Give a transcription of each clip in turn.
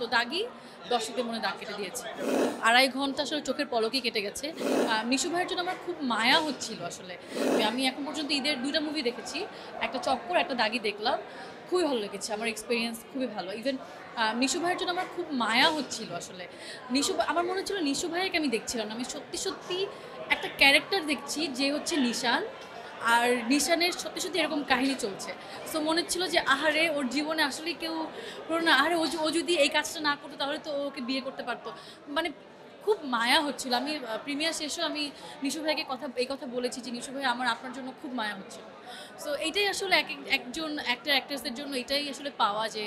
তো দাগি দর্শকদের মনে দাগ কেটে দিয়েছে। ২.৫ ঘন্টা আসলে চোখের পলকেই কেটে গেছে। মিশু ভাইয়ের জন্য আমার খুব মায়া হচ্ছিল আসলে। আমি এখন পর্যন্ত ঈদের ২ টা মুভি দেখেছি। একটা চক্কর, একটা দাগি দেখলাম। খুবই ভালো লেগেছে। আমার এক্সপেরিয়েন্স খুবই ভালো। ইভেন মিশু ভাইয়ের জন্য আমার খুব মায়া হচ্ছিল আসলে। আমার মনে হচ্ছিল নিশু ভাইয়াকে আমি দেখছিলাম না। আমি সত্যি একটা ক্যারেক্টার দেখছি যে হচ্ছে নিশান। আর নিশানের সত্যি এরকম কাহিনী চলছে। সো মনে হচ্ছিল যে আহারে ওর জীবনে আসলেই কেউ হলো না, আহারে ও যদি এই কাজটা না করতো তাহলে তো ওকে বিয়ে করতে পারতো। মানে খুব মায়া হচ্ছিল। আমি প্রিমিয়ার শেষেও আমি নিশু ভাইকে এই কথা বলেছি যে নিশু ভাই আমার আপনার জন্য খুব মায়া হচ্ছিল। সো এইটাই আসলে একজন অ্যাক্ট্রেসদের জন্য এটাই আসলে পাওয়া যে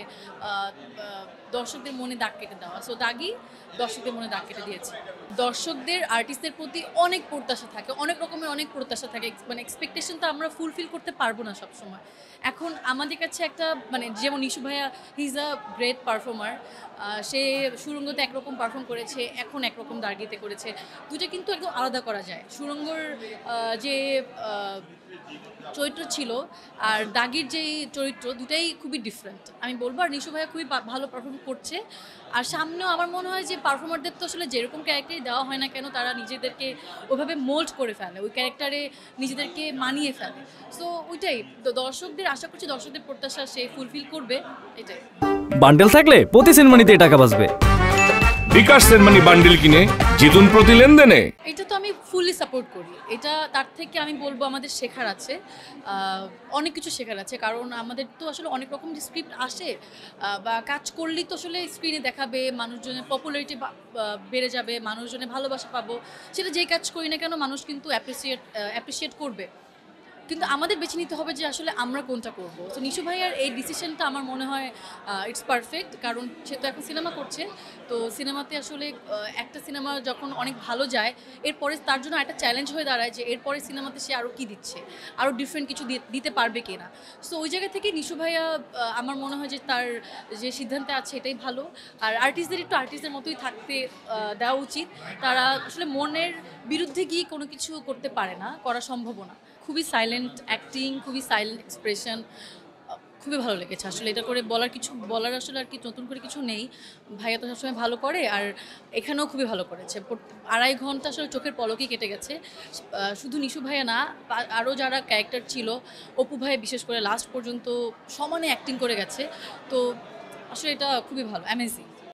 দর্শকদের মনে দাগ কেটে দেওয়া। সো দাগি দর্শকদের মনে দাগ কেটে দিয়েছে। দর্শকদের আর্টিস্টদের প্রতি অনেক প্রত্যাশা থাকে, অনেক রকমের অনেক প্রত্যাশা থাকে। মানে এক্সপেকটেশন তো আমরা ফুলফিল করতে পারবো না সবসময়। এখন আমাদের কাছে একটা মানে যেমন নিশু ভাইয়া he is a great performer. সে সুরঙ্গতে একরকম পারফর্ম করেছে, এখন একরকম দার্গিতে করেছে। দুটো কিন্তু একদম আলাদা করা যায়। সুরঙ্গর যে চরিত্র ছিল আর দাগির যেই চরিত্র দুটাই খুবই ডিফারেন্ট আমি বলবো। আর নিশু ভাইয়া খুবই ভালো পারফর্ম করছে। আর সামনেও আমার মনে হয় যে পারফর্মারদের তো আসলে যেরকম ক্যারেক্টারই দেওয়া হয় না কেন তারা নিজেদেরকে ওইভাবে মোল্ড করে ফেলে, ওই ক্যারেক্টারে নিজেদেরকে মানিয়ে ফেলে। সো ওইটাই দর্শকদের আশা করছি, দর্শকদের প্রত্যাশা সে ফুলফিল করবে, এটাই। বান্ডেল থাকলে প্রতি সিনেমানিতে টাকা বাঁচবে। বিকাশ সেনমানি বান্ডিল কিনে জিতুন প্রতি লেনদেনে। এটা তো আমি ফুললি সাপোর্ট করি। এটা তার থেকে আমি বলবো আমাদের শেখার আছে, অনেক কিছু শেখার আছে। কারণ আমাদের তো আসলে অনেক রকম যে স্ক্রিপ্ট আসে বা কাজ করলেই তো আসলে স্ক্রিনে দেখাবে, মানুষজনের পপুলারিটি বেড়ে যাবে, মানুষজনের ভালোবাসা পাবো। সেটা যেই কাজ করি না কেন মানুষ কিন্তু অ্যাপ্রিসিয়েট করবে। কিন্তু আমাদের বেছে নিতে হবে যে আসলে আমরা কোনটা করবো। তো নিশু ভাইয়ার এই ডিসিশনটা আমার মনে হয় ইটস পারফেক্ট। কারণ সে তো এখন সিনেমা করছে, তো সিনেমাতে আসলে একটা সিনেমা যখন অনেক ভালো যায় এরপরে তার জন্য একটা চ্যালেঞ্জ হয়ে দাঁড়ায় যে এরপরে সিনেমাতে সে আরও কী দিচ্ছে, আরও ডিফারেন্ট কিছু দিতে পারবে কি না। সো ওই জায়গা থেকে নিশু ভাইয়া আমার মনে হয় যে তার যে সিদ্ধান্তে আছে এটাই ভালো। আর আর্টিস্টদের একটু আর্টিস্টদের মতোই থাকতে দেওয়া উচিত। তারা আসলে মনের বিরুদ্ধে গিয়ে কোনো কিছু করতে পারে না, করা সম্ভব না। খুবই সাইলেন্ট অ্যাক্টিং, খুবই সাইলেন্ট এক্সপ্রেশন, খুবই ভালো লেগেছে আসলে। এটা করে বলার আসলে আর কি নতুন করে কিছু নেই। ভাইয়া তো সবসময় ভালো করে, আর এখানেও খুবই ভালো করেছে। ২.৫ ঘন্টা আসলে চোখের পলকেই কেটে গেছে। শুধু নিশু ভাইয়া না, আরও যারা ক্যারেক্টার ছিল, অপু ভাইয়া বিশেষ করে লাস্ট পর্যন্ত সমানে অ্যাক্টিং করে গেছে। তো আসলে এটা খুবই ভালো, অ্যামেজিং।